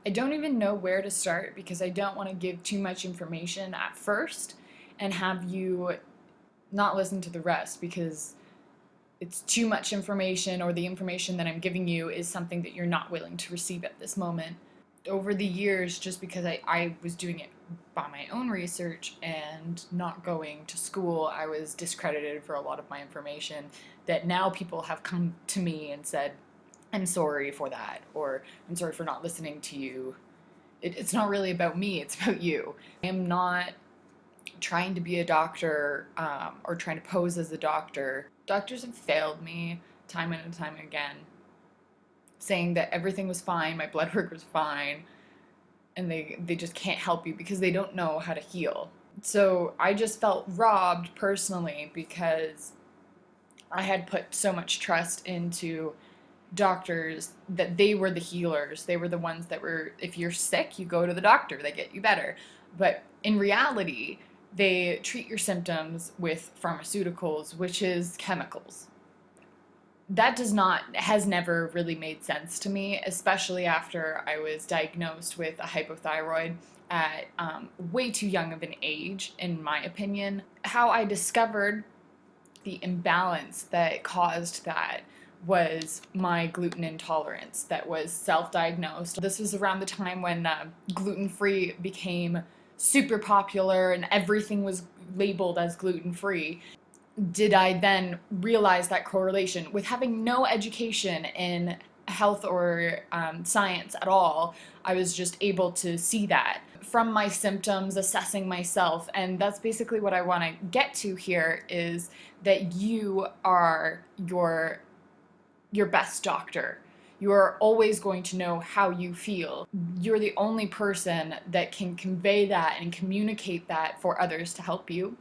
I don't even know where to start because I don't want to give too much information at first and have you not listen to the rest because it's too much information, or the information that I'm giving you is something that you're not willing to receive at this moment. Over the years, just because I was doing it by my own research and not going to school, I was discredited for a lot of my information that now people have come to me and said, I'm sorry for that, or I'm sorry for not listening to you. It's not really about me, it's about you. I am not trying to be a doctor or trying to pose as a doctor. Doctors have failed me time and time again, saying that everything was fine, my blood work was fine, and they just can't help you because they don't know how to heal. So I just felt robbed personally because I had put so much trust into doctors that they were the healers. They were the ones that were, if you're sick, you go to the doctor, they get you better. But in reality, they treat your symptoms with pharmaceuticals, which is chemicals. That has never really made sense to me, especially after I was diagnosed with a hypothyroid at way too young of an age, in my opinion. How I discovered the imbalance that caused that was my gluten intolerance that was self-diagnosed. This was around the time when gluten-free became super popular and everything was labeled as gluten-free. Did I then realize that correlation with having no education in health or science at all? I was just able to see that from my symptoms, assessing myself, and that's basically what I want to get to here, is that you are your best doctor. You are always going to know how you feel. You're the only person that can convey that and communicate that for others to help you.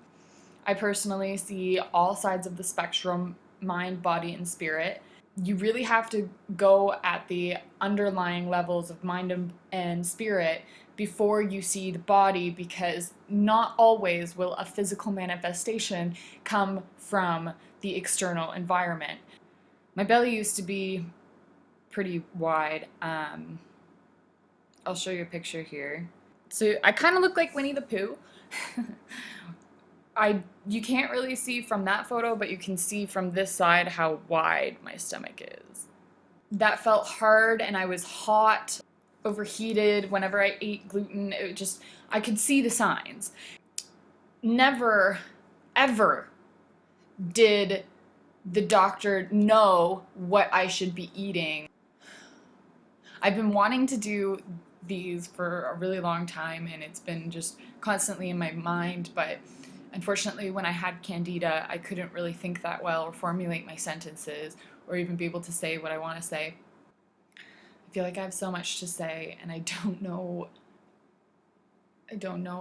I personally see all sides of the spectrum, mind, body, and spirit. You really have to go at the underlying levels of mind and spirit before you see the body, because not always will a physical manifestation come from the external environment. My belly used to be pretty wide. I'll show you a picture here. So I kind of look like Winnie the Pooh. You can't really see from that photo, but you can see from this side how wide my stomach is. That felt hard, and I was hot, overheated whenever I ate gluten. I could see the signs. Never, ever did the doctor know what I should be eating. I've been wanting to do these for a really long time, and it's been just constantly in my mind, but unfortunately when I had candida, I couldn't really think that well or formulate my sentences or even be able to say what I want to say. I feel like I have so much to say, and I don't know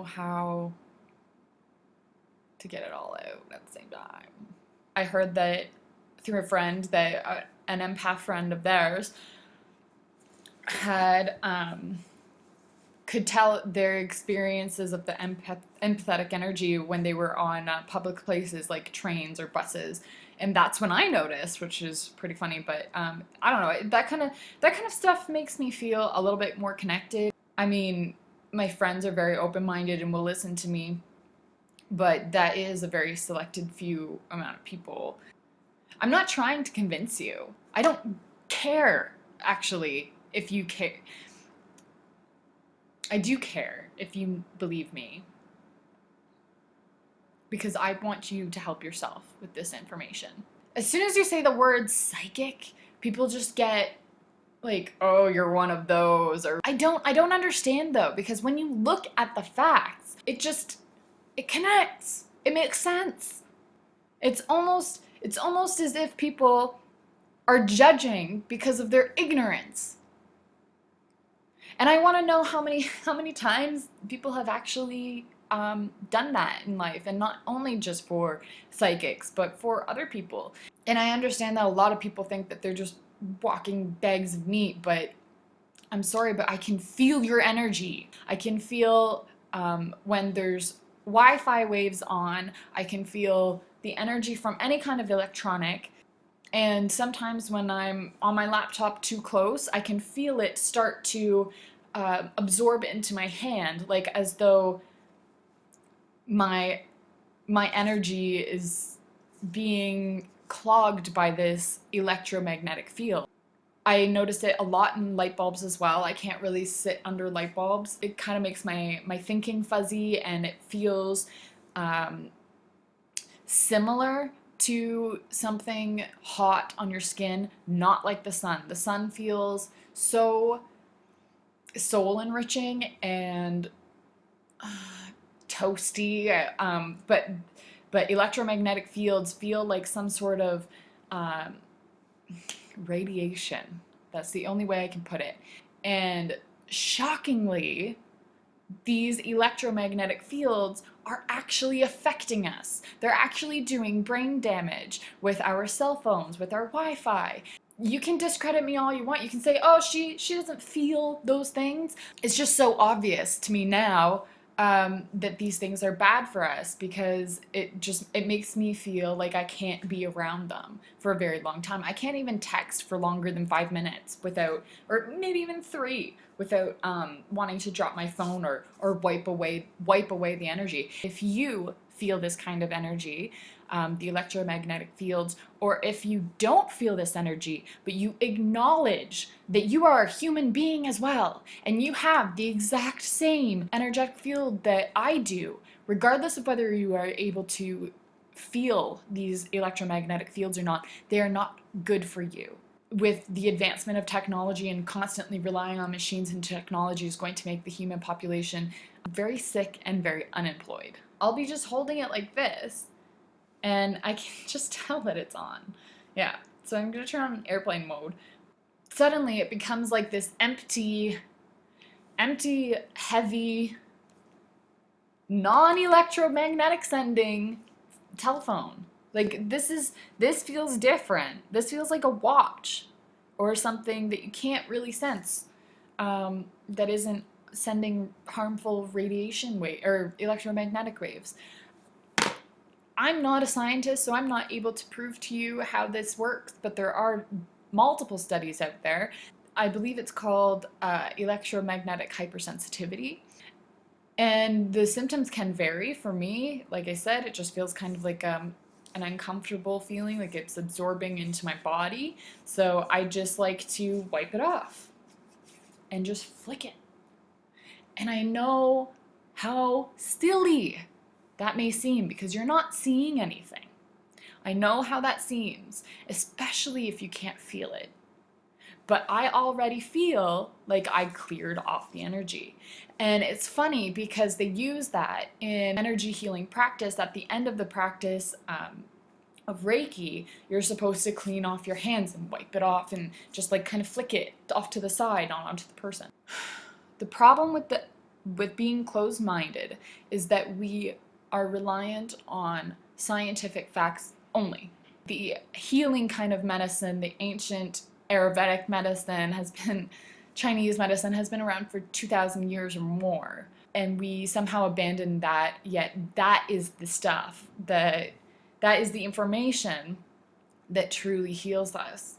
how to get it all out at the same time. I heard that through a friend that an empath friend of theirs had could tell their experiences of the empathetic energy when they were on public places like trains or buses, and that's when I noticed, which is pretty funny. But I don't know, that kind of stuff makes me feel a little bit more connected. I mean, my friends are very open-minded and will listen to me, but that is a very selected few amount of people. I'm not trying to convince you. I don't care, actually, if you care. I do care if you believe me, because I want you to help yourself with this information. As soon as you say the word psychic, people just get like, oh, you're one of those, or I don't understand though, because when you look at the facts, it connects. It makes sense. It's almost as if people are judging because of their ignorance. And I want to know how many times people have actually done that in life, and not only just for psychics, but for other people. And I understand that a lot of people think that they're just walking bags of meat, but I'm sorry, but I can feel your energy. I can feel when there's Wi-Fi waves on. I can feel the energy from any kind of electronic. And sometimes when I'm on my laptop too close, I can feel it start to absorb into my hand, like as though my energy is being clogged by this electromagnetic field. I notice it a lot in light bulbs as well. I can't really sit under light bulbs. It kind of makes my thinking fuzzy, and it feels similar to something hot on your skin, not like the sun. The sun feels so soul enriching and toasty, but electromagnetic fields feel like some sort of radiation. That's the only way I can put it. And shockingly, these electromagnetic fields are actually affecting us. They're actually doing brain damage with our cell phones, with our Wi-Fi. You can discredit me all you want. You can say, oh, she doesn't feel those things. It's just so obvious to me now that these things are bad for us, because it makes me feel like I can't be around them for a very long time. I can't even text for longer than 5 minutes without, or maybe even 3, without wanting to drop my phone or wipe away the energy. If you feel this kind of energy, the electromagnetic fields, or if you don't feel this energy, but you acknowledge that you are a human being as well, and you have the exact same energetic field that I do, regardless of whether you are able to feel these electromagnetic fields or not, they are not good for you. With the advancement of technology and constantly relying on machines and technology is going to make the human population very sick and very unemployed. I'll be just holding it like this, and I can just tell that it's on. Yeah, so I'm gonna turn on airplane mode. Suddenly it becomes like this empty, heavy, non-electromagnetic sending telephone. Like, this feels different. This feels like a watch or something that you can't really sense, that isn't sending harmful radiation or electromagnetic waves. I'm not a scientist, so I'm not able to prove to you how this works, but there are multiple studies out there. I believe it's called electromagnetic hypersensitivity. And the symptoms can vary. For me, like I said, it just feels kind of like an uncomfortable feeling, like it's absorbing into my body. So I just like to wipe it off and just flick it. And I know how silly that may seem, because you're not seeing anything. I know how that seems, especially if you can't feel it. But I already feel like I cleared off the energy. And it's funny because they use that in energy healing practice. At the end of the practice of Reiki, you're supposed to clean off your hands and wipe it off and just like kind of flick it off to the side, not onto the person. The problem with being closed-minded is that we are reliant on scientific facts only. The healing kind of medicine, the ancient Ayurvedic medicine Chinese medicine has been around for 2,000 years or more, and we somehow abandoned that, yet that is the stuff, that is the information that truly heals us.